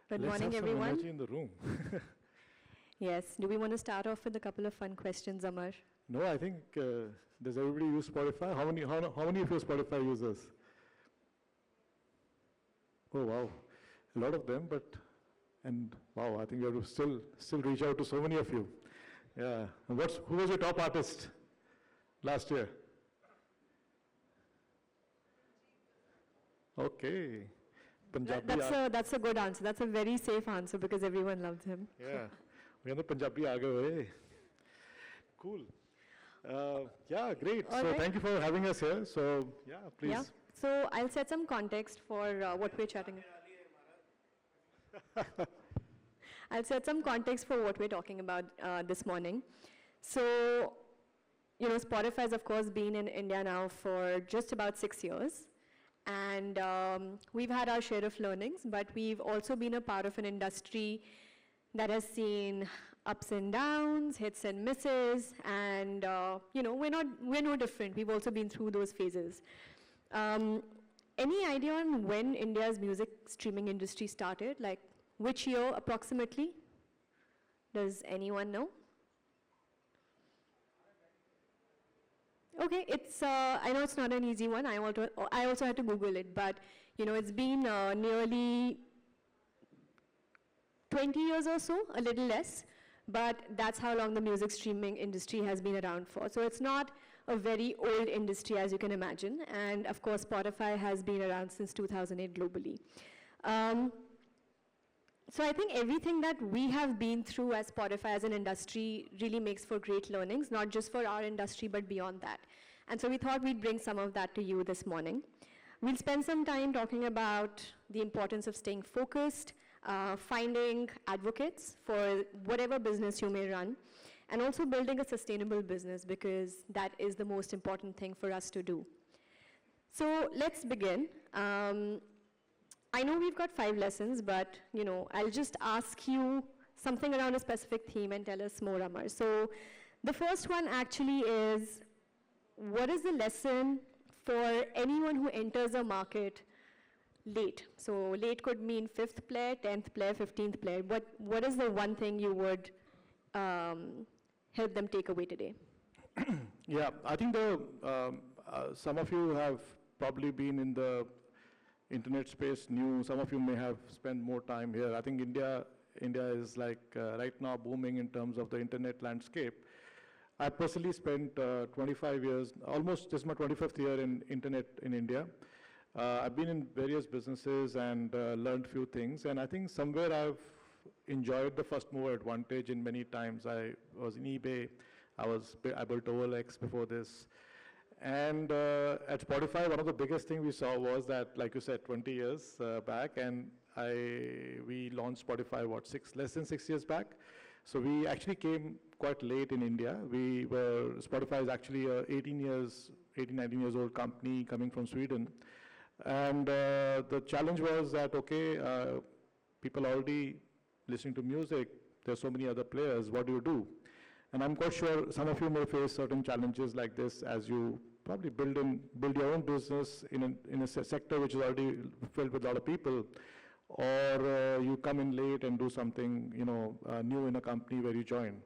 Good Let's morning, have some everyone. energy in the room. Yes. Do we want to start off with a couple of fun questions, Amar? No, I think, does everybody use Spotify? How many of you are Spotify users? Oh, wow. A lot of them, and wow, I think you have to still reach out to so many of you. Yeah. And who was your top artist last year? Okay. Punjabi That's a good answer. That's a very safe answer because everyone loves him. Yeah. We are the Punjabi aage. Cool. Yeah, great. All so right. thank you for having us here. So yeah, please. Yeah. So I'll set some context for what we're chatting. I'll set some context for what we're talking about this morning. So, Spotify has, of course, been in India now for just about 6 years. And we've had our share of learnings, but we've also been a part of an industry that has seen ups and downs, hits and misses, and we're no different. We've also been through those phases. Any idea on when India's music streaming industry started? Like which year approximately? Does anyone know? Okay, I know it's not an easy one. I also had to Google it, but it's been nearly 20 years or so, a little less, but that's how long the music streaming industry has been around for. So it's not a very old industry, as you can imagine, and of course Spotify has been around since 2008 globally. So I think everything that we have been through as Spotify as an industry really makes for great learnings, not just for our industry, but beyond that. And so we thought we'd bring some of that to you this morning. We'll spend some time talking about the importance of staying focused, finding advocates for whatever business you may run, and also building a sustainable business because that is the most important thing for us to do. So let's begin. I know we've got 5 lessons, but I'll just ask you something around a specific theme and tell us more, Amar. So the first one actually is, what is the lesson for anyone who enters a market late? So late could mean 5th player, 10th player, 15th player. What is the one thing you would help them take away today? Yeah, I think some of you have probably been in the internet space, some of you may have spent more time here. I think India is like right now booming in terms of the internet landscape. I personally spent 25 years, almost this is my 25th year in internet in India. I've been in various businesses and learned few things, and I think somewhere I've enjoyed the first mover advantage in many times. I was in eBay, I built OLX before this. And at Spotify, one of the biggest things we saw was that, like you said, 20 years back, and we launched Spotify, less than 6 years back. So we actually came quite late in India. Spotify is actually a 18, 19 years old company coming from Sweden. And the challenge was that, okay, people already listening to music, there's so many other players, what do you do? And I'm quite sure some of you may face certain challenges like this as you probably build your own business in a sector which is already filled with a lot of people, or you come in late and do something new in a company where you join.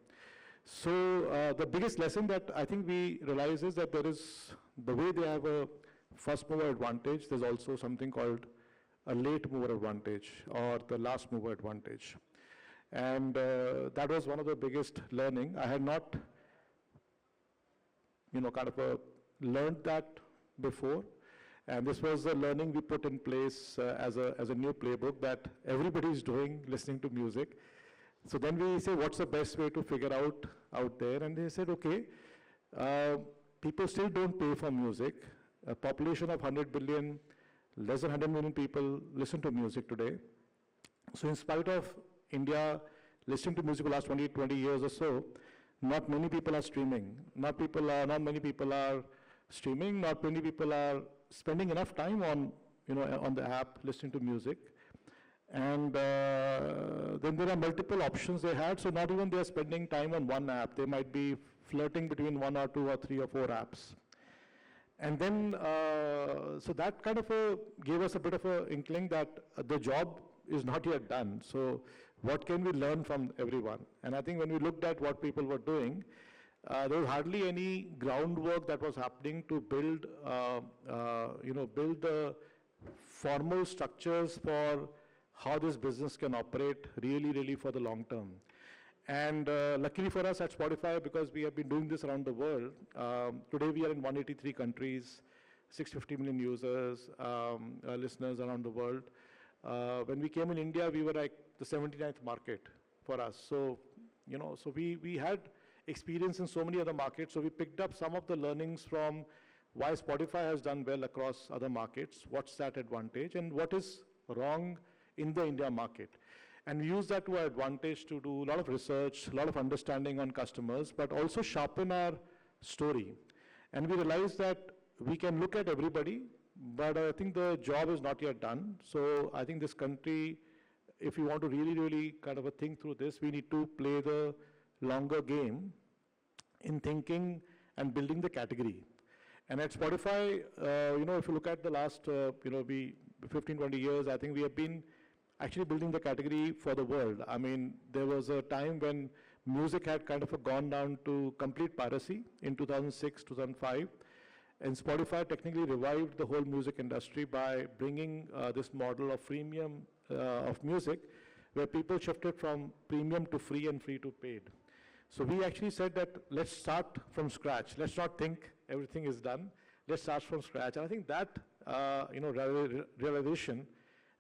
So the biggest lesson that I think we realize is that there is, the way they have a first mover advantage, there's also something called a late mover advantage or the last mover advantage. And that was one of the biggest learning. I had not, learned that before. And this was the learning we put in place as a new playbook that everybody is doing, listening to music. So then we say, what's the best way to figure out there? And they said, okay, people still don't pay for music. A population of 100 billion, less than 100 million people listen to music today. So in spite of India listening to music for the last 20 years or so, not many people are streaming. Not many people are streaming. Not many people are spending enough time on the app listening to music. And then there are multiple options they had. So not even they are spending time on one app. They might be flirting between 1 or 2 or 3 or 4 apps. And then, so that kind of gave us a bit of an inkling that the job is not yet done. So what can we learn from everyone? And I think when we looked at what people were doing, there was hardly any groundwork that was happening to build, build the formal structures for how this business can operate really for the long term. And luckily for us at Spotify, because we have been doing this around the world, today we are in 183 countries, 650 million users, listeners around the world. When we came in India, we were like the 79th market for us. So, so we had experience in so many other markets, so we picked up some of the learnings from why Spotify has done well across other markets, what's that advantage, and what is wrong in the India market. And we use that to our advantage to do a lot of research, a lot of understanding on customers, but also sharpen our story. And we realized that we can look at everybody, but I think the job is not yet done. So I think this country, if we want to really kind of think through this, we need to play the longer game in thinking and building the category. And at Spotify, if you look at the last, 15, 20 years, I think we have been actually building the category for the world. I mean, there was a time when music had kind of gone down to complete piracy in 2006, 2005. And Spotify technically revived the whole music industry by bringing this model of freemium of music, where people shifted from premium to free and free to paid. So we actually said that let's start from scratch. Let's not think everything is done. Let's start from scratch. And I think that realization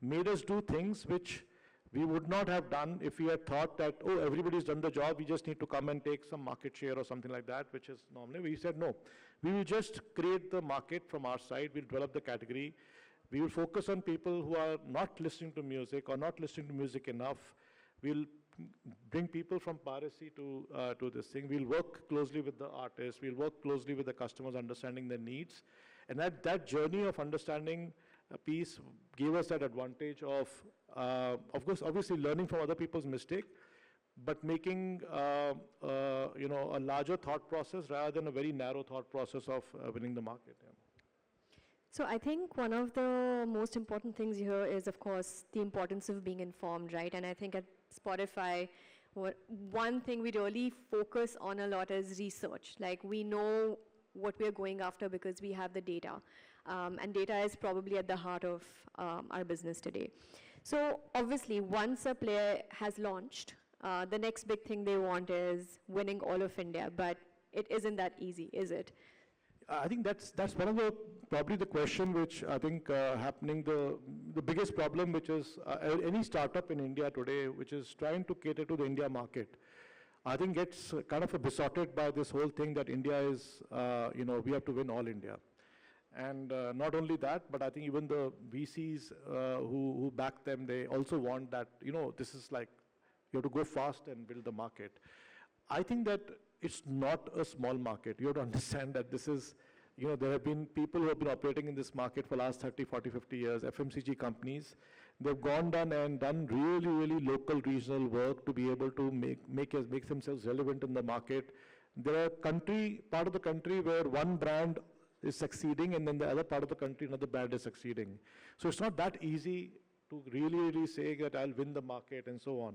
made us do things which we would not have done if we had thought that, oh, everybody's done the job, we just need to come and take some market share or something like that, which is normally. We said, no, we will just create the market from our side, we'll develop the category, we will focus on people who are not listening to music or not listening to music enough. We'll bring people from piracy to this thing. We'll work closely with the artists, we'll work closely with the customers, understanding their needs. And that journey of understanding a piece gave us that advantage of course, obviously learning from other people's mistake, but making a larger thought process rather than a very narrow thought process of winning the market. Yeah. So I think one of the most important things here is, of course, the importance of being informed, right? And I think at Spotify, one thing we really focus on a lot is research. Like, we know what we're going after because we have the data. And data is probably at the heart of our business today. So obviously, once a player has launched, the next big thing they want is winning all of India. But it isn't that easy, is it? I think that's one of probably the question which I think happening, the biggest problem, which is any startup in India today, which is trying to cater to the India market, I think gets kind of besotted by this whole thing that India is, we have to win all India. And not only that, but I think even the VCs who back them, they also want that, this is like, you have to go fast and build the market. I think that it's not a small market. You have to understand that this is, there have been people who have been operating in this market for the last 30, 40, 50 years, FMCG companies. They've gone down and done really local, regional work to be able to make themselves relevant in the market. There are part of the country where one brand is succeeding, and then the other part of the country, another brand is succeeding. So it's not that easy to really say that I'll win the market and so on.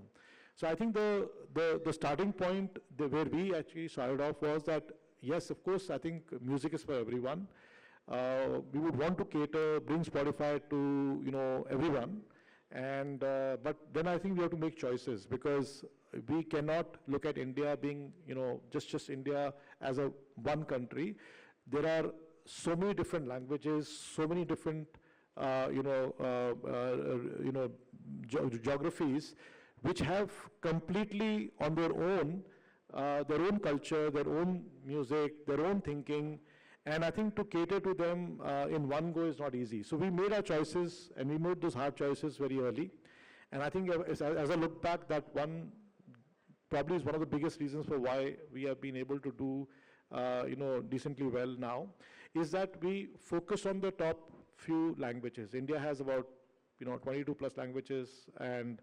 So I think the starting point where we actually started off was that, yes, of course, I think music is for everyone. We would want to bring Spotify to, everyone. And, but then I think we have to make choices, because we cannot look at India being, just India as one country. There are so many different languages, so many different, geographies, which have completely on their own culture, their own music, their own thinking. And I think to cater to them in one go is not easy. So we made our choices, and we made those hard choices very early. And I think as I look back, that one probably is one of the biggest reasons for why we have been able to do decently well now, is that we focus on the top few languages. India has about 22 plus languages, and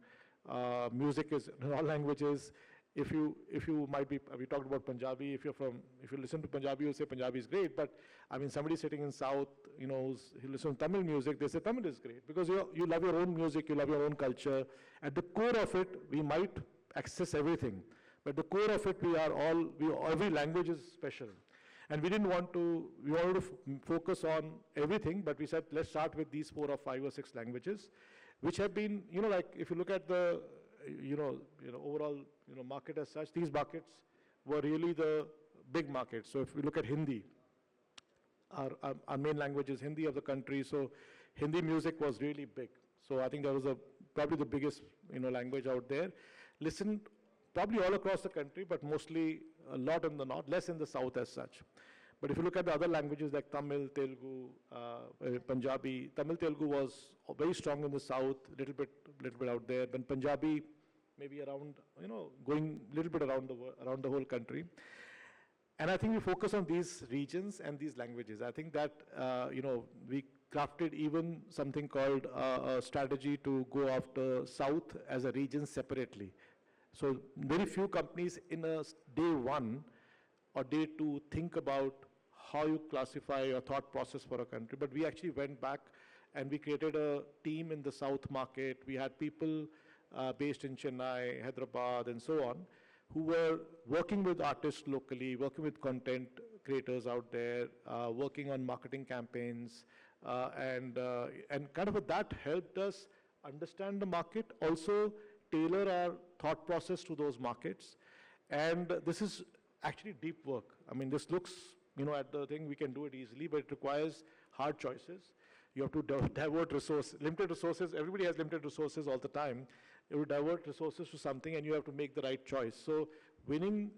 music is in all languages. if you might be, we talked about Punjabi, if you listen to Punjabi, you'll say Punjabi is great, but I mean, somebody sitting in South, you know, who listens to Tamil music, they say Tamil is great, because you love your own music, you love your own culture. At the core of it, we might access everything, but the core of it, every language is special. And we wanted to focus on everything, but we said, let's start with these 4 or 5 or 6 languages, which have been, you know, like if you look at the, overall, market as such, these markets were really the big markets. So if we look at Hindi, our main language is Hindi of the country, so Hindi music was really big. So I think that was probably the biggest, language out there. Listened probably all across the country, but mostly a lot in the north, less in the south as such. But if you look at the other languages like Tamil, Telugu, Punjabi, Tamil, Telugu was very strong in the south, little bit out there. But Punjabi, maybe around, going a little bit around the whole country. And I think we focus on these regions and these languages. I think that, we crafted even something called a strategy to go after South as a region separately. So very few companies in a day 1 or day 2 think about how you classify your thought process for a country. But we actually went back and we created a team in the South market. We had people based in Chennai, Hyderabad, and so on, who were working with artists locally, working with content creators out there, working on marketing campaigns, and kind of that helped us understand the market, also tailor our thought process to those markets. And this is actually deep work. I mean, this looks, at the thing, we can do it easily, but it requires hard choices. You have to divert resources, limited resources. Everybody has limited resources all the time. You divert resources to something and you have to make the right choice. So winning,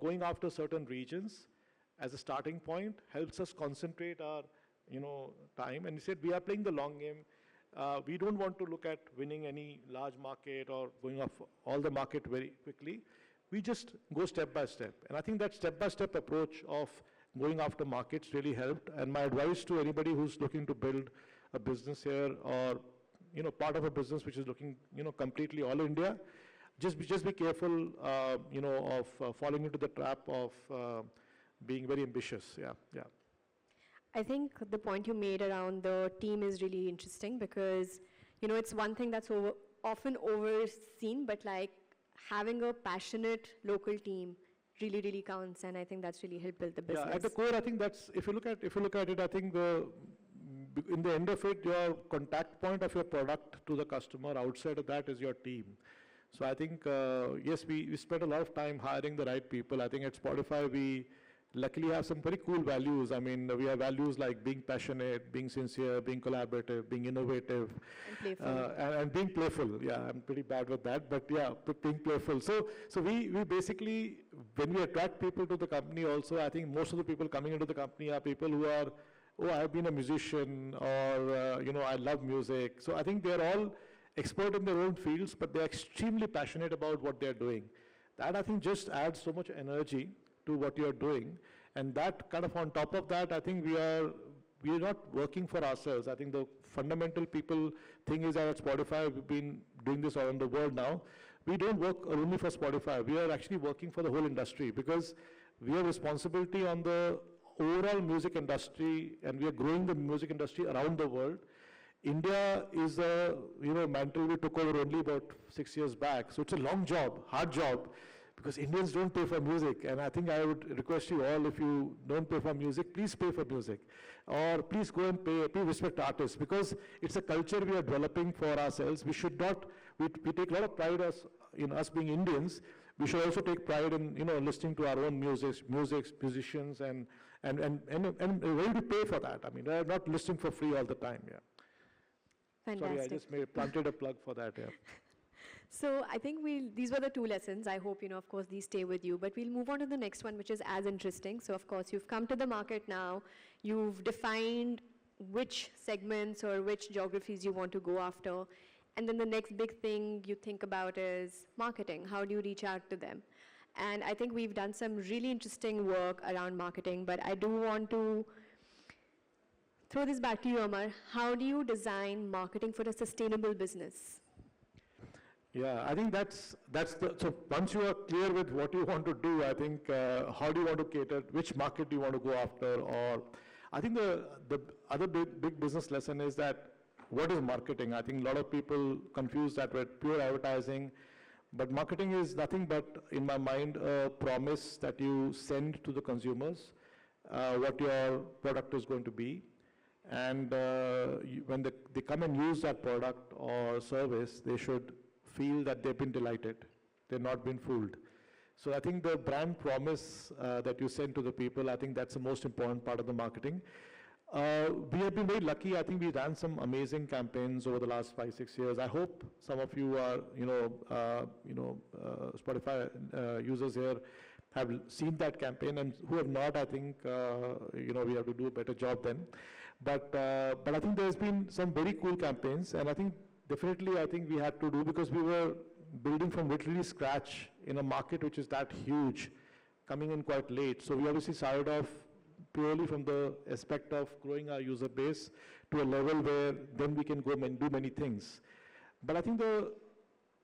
going after certain regions as a starting point helps us concentrate our, time. And he said, we are playing the long game. We don't want to look at winning any large market or going off all the market very quickly. We just go step by step. And I think that step-by-step approach of going after markets really helped. And my advice to anybody who's looking to build a business here or, part of a business which is looking, completely all India, just be careful, of falling into the trap of being very ambitious. Yeah. I think the point you made around the team is really interesting because, it's one thing that's often overseen, but like having a passionate local team really, really counts, and I think that's really helped build the business. Yeah, at the core, I think that's, if you look at it, I think in the end of it, your contact point of your product to the customer, outside of that is your team. So I think, yes, we spent a lot of time hiring the right people. I think at Spotify, we luckily have some very cool values. I mean, we have values like being passionate, being sincere, being collaborative, being innovative. And playful. And being playful. Yeah, I'm pretty bad with that, but yeah, being playful. So we basically, when we attract people to the company also, I think most of the people coming into the company are people who are, I've been a musician, or, I love music. So I think they're all expert in their own fields, but they're extremely passionate about what they're doing. That, I think, just adds so much energy to what you're doing. And that kind of on top of that, I think we are not working for ourselves. I think the fundamental thing is that at Spotify, we've been doing this around the world now. We don't work only for Spotify. We are actually working for the whole industry because we have responsibility on the overall music industry, and we are growing the music industry around the world. India is a mantle we took over only about 6 years back. So it's a long job, hard job, because Indians don't pay for music. And I think I would request you all, if you don't pay for music, please pay for music. Or please go and pay respect artists, because it's a culture we are developing for ourselves. We should not, we take a lot of pride in us being Indians. We should also take pride in, listening to our own musicians, and ready to pay for that. I mean, they're not listening for free all the time, yeah. Fantastic. Sorry, I just planted a plug for that, yeah. So I think these were the 2 lessons. I hope, of course, these stay with you. But we'll move on to the next one, which is as interesting. So, of course, you've come to the market now. You've defined which segments or which geographies you want to go after. And then the next big thing you think about is marketing. How do you reach out to them? And I think we've done some really interesting work around marketing. But I do want to throw this back to you, Amar. How do you design marketing for a sustainable business? Yeah, I think that's the, so once you are clear with what you want to do, I think how do you want to cater, which market do you want to go after, or I think the other big business lesson is that what is marketing? I think a lot of people confuse that with pure advertising, but marketing is nothing but, in my mind, a promise that you send to the consumers, what your product is going to be. And when they come and use that product or service, they should feel that they've been delighted, they've not been fooled. So I think the brand promise that you send to the people, I think that's the most important part of the marketing. We have been very lucky. I think we ran some amazing campaigns over the last 5-6 years. I hope some of you are, Spotify users here have seen that campaign, and who have not, I think, we have to do a better job then. But I think there's been some very cool campaigns, and I think definitely I think we had to do, because we were building from literally scratch in a market which is that huge, coming in quite late. So we obviously started off purely from the aspect of growing our user base to a level where then we can go and do many things. But I think the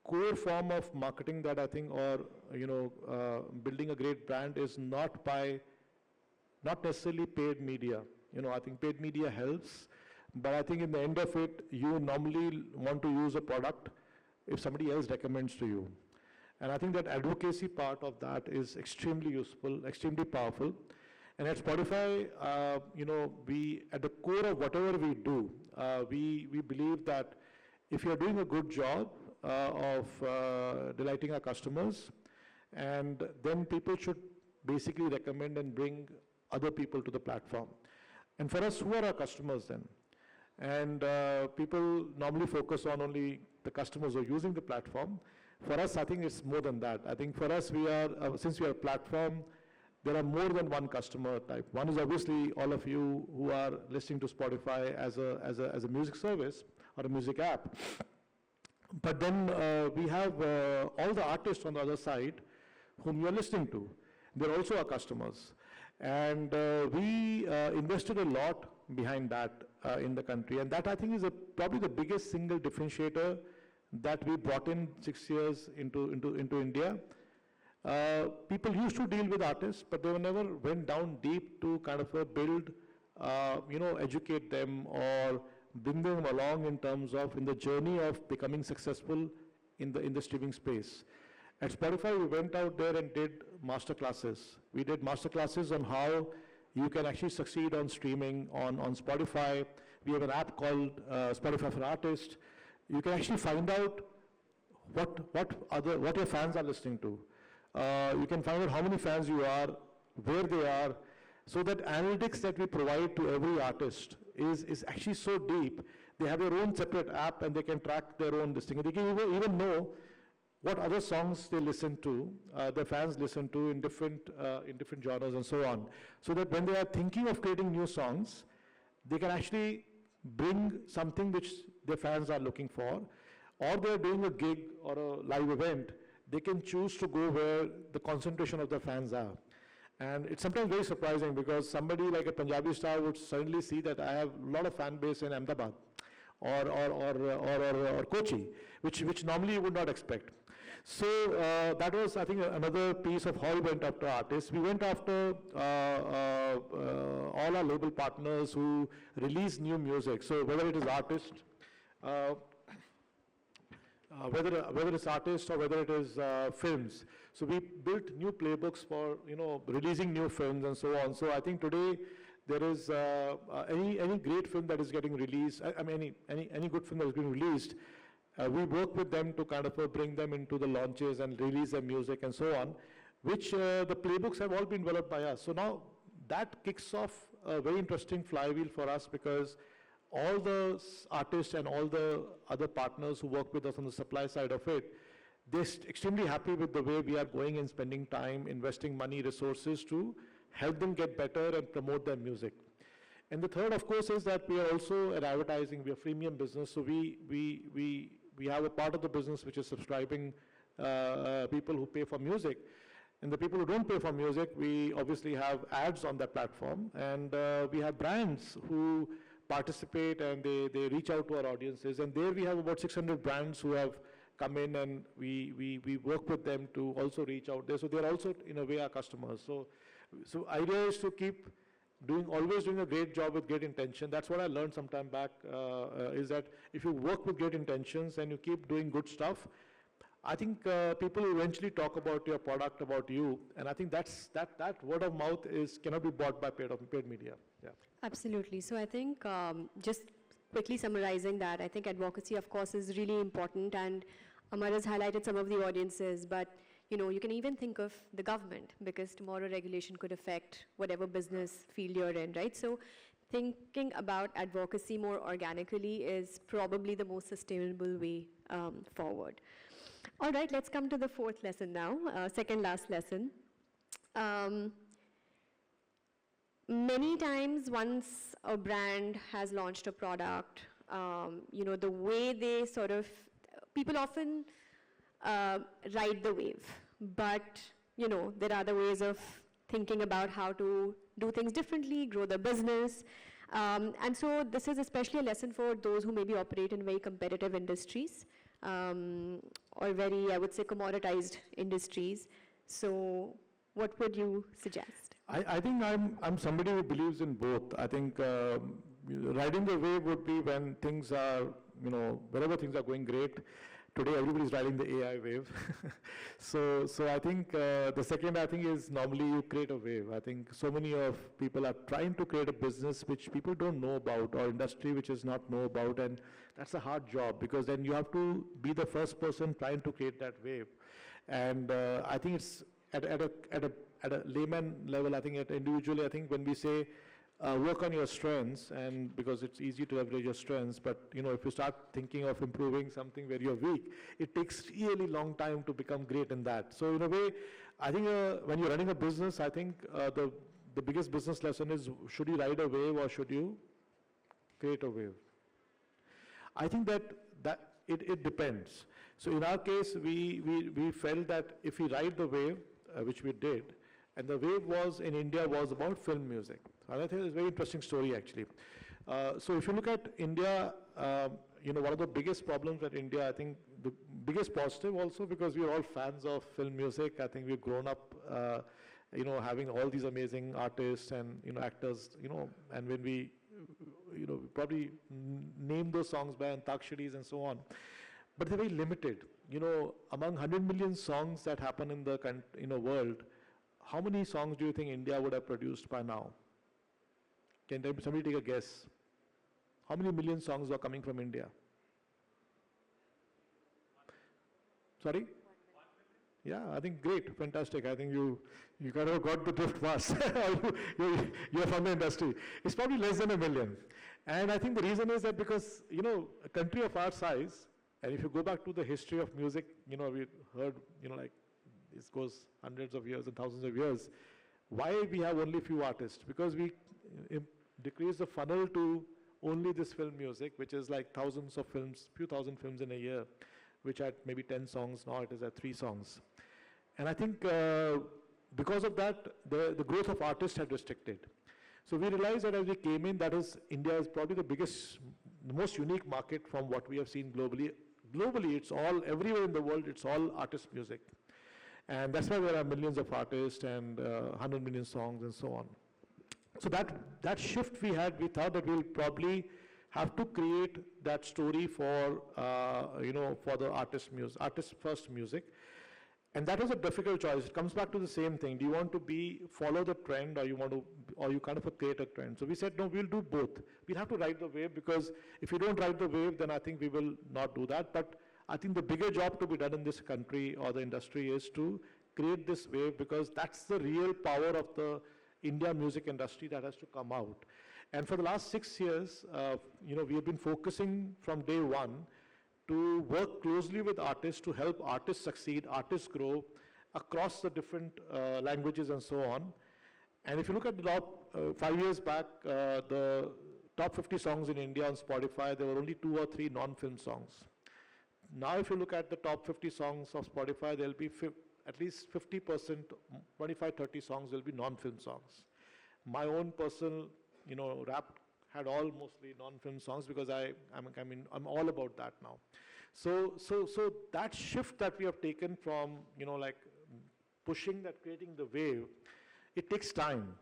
core form of marketing that I think, or building a great brand, is not necessarily paid media. I think paid media helps, but I think in the end of it, you normally want to use a product if somebody else recommends to you. And I think that advocacy part of that is extremely useful, extremely powerful. And at Spotify, we, at the core of whatever we do, we believe that if you're doing a good job of delighting our customers, and then people should basically recommend and bring other people to the platform. And for us, who are our customers then? And people normally focus on only the customers who are using the platform. For us, I think it's more than that. I think for us, we are, since we are a platform, there are more than one customer type. One is obviously all of you who are listening to Spotify as a music service or a music app. But then we have all the artists on the other side whom you are listening to. They're also our customers. And we invested a lot behind that in the country. And that, I think, is probably the biggest single differentiator that we brought in 6 years into India. People used to deal with artists, but they never went down deep to kind of build, educate them or bring them along in terms of in the journey of becoming successful in the streaming space. At Spotify, we went out there and did master classes. We did master classes on how you can actually succeed on streaming on Spotify. We have an app called Spotify for Artists. You can actually find out what your fans are listening to. You can find out how many fans you are, where they are, so that analytics that we provide to every artist is actually so deep. They have their own separate app and they can track their own listing. They can even know what other songs they listen to, their fans listen to in different genres and so on. So that when they are thinking of creating new songs, they can actually bring something which their fans are looking for, or they're doing a gig or a live event, they can choose to go where the concentration of their fans are. And it's sometimes very surprising because somebody like a Punjabi star would suddenly see that I have a lot of fan base in Ahmedabad or Kochi, which normally you would not expect. So that was, I think, another piece of how we went after artists. We went after all our label partners who release new music. So whether it is artists, whether it's artists or whether it is films. So we built new playbooks for releasing new films and so on. So I think today there is any great film that is getting released. I mean any good film that is being released. We work with them to kind of bring them into the launches and release their music and so on, which the playbooks have all been developed by us. So now that kicks off a very interesting flywheel for us because all the artists and all the other partners who work with us on the supply side of it, they're extremely happy with the way we are going and spending time, investing money, resources to help them get better and promote their music. And the third, of course, is that we are also an advertising, we are freemium business, so we have a part of the business which is subscribing people who pay for music. And the people who don't pay for music, we obviously have ads on that platform, and we have brands who participate and they reach out to our audiences, and there we have about 600 brands who have come in and we work with them to also reach out there. So they're also, in a way, our customers. So idea is to keep always doing a great job with great intention. That's what I learned some time back, is that if you work with great intentions and you keep doing good stuff, I think people eventually talk about your product, about you, and I think that word of mouth cannot be bought by paid media. Yeah. Absolutely. So I think just quickly summarizing that, I think advocacy, of course, is really important, and Amar has highlighted some of the audiences, but you can even think of the government, because tomorrow regulation could affect whatever business field you're in, right? So thinking about advocacy more organically is probably the most sustainable way forward. All right, let's come to the fourth lesson now, second last lesson. Many times once a brand has launched a product, the way they people often ride the wave, but there are other ways of thinking about how to do things differently, grow the business. And so this is especially a lesson for those who maybe operate in very competitive industries, or very, I would say, commoditized industries. So what would you suggest? I think I'm somebody who believes in both. I think riding the wave would be when things are, wherever things are going great. Today everybody's riding the AI wave. so I think the second, I think, is normally you create a wave. I think so many of people are trying to create a business which people don't know about, or industry which is not know about, and that's a hard job, because then you have to be the first person trying to create that wave. And I think it's at a layman level, I think individually, I think when we say work on your strengths, and because it's easy to leverage your strengths, but if you start thinking of improving something where you're weak, it takes really long time to become great in that. So in a way, I think when you're running a business, I think the biggest business lesson is, should you ride a wave or should you create a wave? I think that it depends. So in our case, we felt that if we ride the wave, which we did, and the wave was in India was about film music. And I think it's a very interesting story, actually. So if you look at India, one of the biggest problems at India, I think the biggest positive also, because we're all fans of film music. I think we've grown up, having all these amazing artists and, actors, and when we, probably name those songs by Antaksharis and so on. But they're very limited. Among 100 million songs that happen in the world, how many songs do you think India would have produced by now? Can somebody take a guess? How many million songs are coming from India? Sorry? Yeah, I think great, fantastic. I think you kind of got the drift fast. You're from the industry. It's probably less than 1 million. And I think the reason is that because, a country of our size, and if you go back to the history of music, we heard, like this goes hundreds of years and thousands of years. Why we have only few artists? Because we decrease the funnel to only this film music, which is like thousands of films, few thousand films in a year, which had maybe 10 songs, now it is at 3 songs. And I think because of that, the growth of artists had restricted. So we realized that as we came in, that is, India is probably the most unique market from what we have seen globally. Globally, it's all, everywhere in the world, it's all artist music. And that's why there are millions of artists and 100 million songs and so on. So that shift we had, we thought that we'll probably have to create that story for, for the artist first music. And that was a difficult choice. It comes back to the same thing. Do you want to follow the trend, or you kind of create a trend? So we said, no, we'll do both. We'll have to ride the wave, because if you don't ride the wave, then I think we will not do that. But I think the bigger job to be done in this country or the industry is to create this wave, because that's the real power of the India music industry that has to come out. And for the last 6 years, we have been focusing from day one to work closely with artists to help artists succeed, artists grow across the different languages and so on. And if you look at the top, 5 years back, the top 50 songs in India on Spotify, there were only 2 or 3 non-film songs. Now if you look at the top 50 songs of Spotify, there'll be at least 50%, 25, 30 songs will be non-film songs. My own personal, rap had all mostly non-film songs, because I'm all about that now. So that shift that we have taken from, like pushing that, creating the wave, it takes time.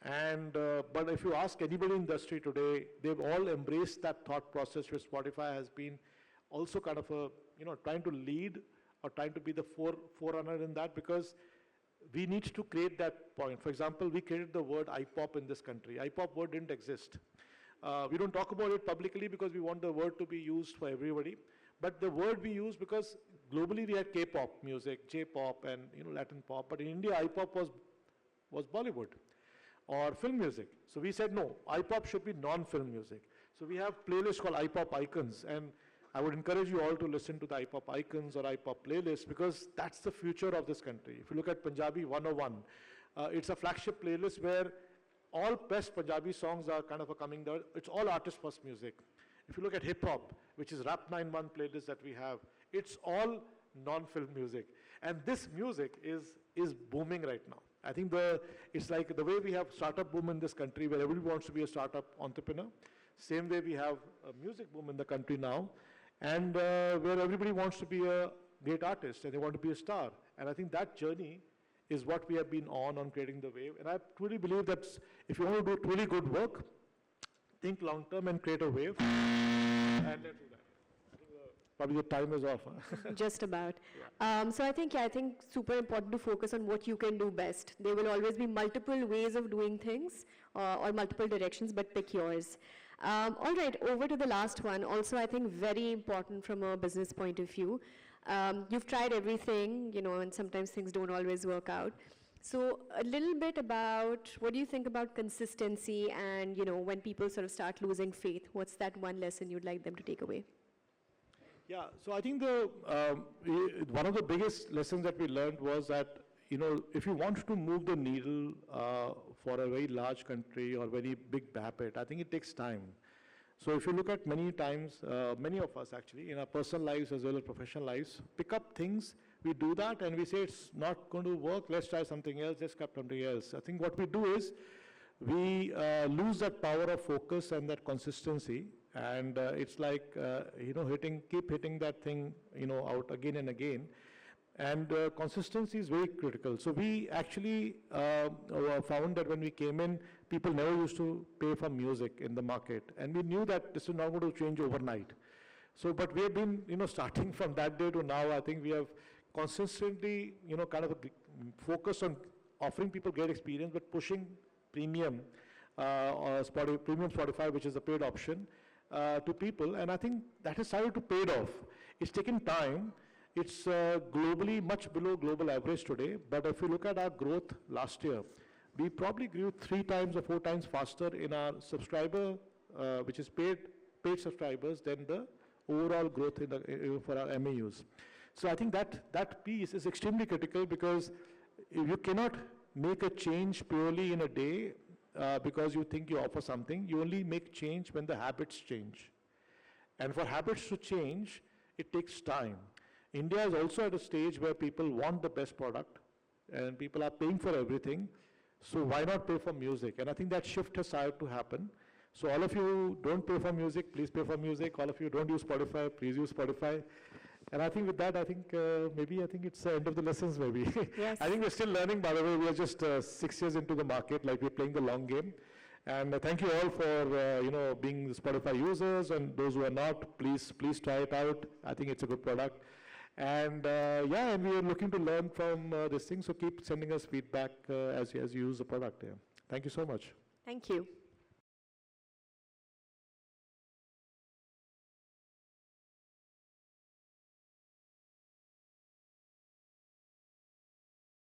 And, but if you ask anybody in the industry today, they've all embraced that thought process where Spotify has been also kind of trying to lead or trying to be the forerunner in that, because we need to create that point. For example, we created the word iPop in this country. iPop word didn't exist. We don't talk about it publicly because we want the word to be used for everybody. But the word we use, because globally we had K-pop music, J-pop, and Latin pop. But in India, iPop was Bollywood or film music. So we said no, iPop should be non-film music. So we have playlists called iPop Icons, and I would encourage you all to listen to the iPop Icons or iPop playlists, because that's the future of this country. If you look at Punjabi 101, it's a flagship playlist where all best Punjabi songs are kind of coming there. It's all artist-first music. If you look at hip-hop, which is Rap 91 playlist that we have, it's all non-film music. And this music is booming right now. I think it's like the way we have startup boom in this country where everybody wants to be a startup entrepreneur, same way we have a music boom in the country now, and where everybody wants to be a great artist and they want to be a star. And I think that journey is what we have been on creating the wave. And I truly believe that if you want to do really good work, think long term and create a wave, and let's do that. I think probably the time is off. Huh? Just about. Yeah. So I think super important to focus on what you can do best. There will always be multiple ways of doing things or multiple directions, but pick yours. All right, over to the last one. Also, I think very important from a business point of view. You've tried everything, and sometimes things don't always work out. So a little bit about what do you think about consistency and, when people sort of start losing faith, what's that one lesson you'd like them to take away? Yeah, so I think one of the biggest lessons that we learned was that, if you want to move the needle for a very large country or very big habit, I think it takes time. So if you look at many times, many of us actually, in our personal lives as well as professional lives, pick up things, we do that and we say it's not going to work, let's try something else, let's try something else. I think what we do is we lose that power of focus and that consistency, and it's like, keep hitting that thing, out again and again. And consistency is very critical. So we actually found that when we came in, people never used to pay for music in the market. And we knew that this is not going to change overnight. So, but we have been, starting from that day to now, I think we have consistently, kind of focused on offering people great experience, but pushing premium, premium Spotify, which is a paid option, to people. And I think that has started to pay off. It's taken time. It's globally much below global average today, but if you look at our growth last year, we probably grew 3 times or 4 times faster in our subscriber, which is paid subscribers, than the overall growth for our MAUs. So I think that piece is extremely critical, because you cannot make a change purely in a day because you think you offer something. You only make change when the habits change. And for habits to change, it takes time. India is also at a stage where people want the best product and people are paying for everything. So why not pay for music? And I think that shift has started to happen. So all of you don't pay for music, please pay for music. All of you don't use Spotify, please use Spotify. And I think with that, I think it's the end of the lessons maybe. Yes. I think we're still learning, by the way. We are just 6 years into the market, like we're playing the long game. And thank you all for being the Spotify users, and those who are not, please try it out. I think it's a good product. And and we are looking to learn from this thing, so keep sending us feedback as you use the product. Yeah. Thank you so much. Thank you.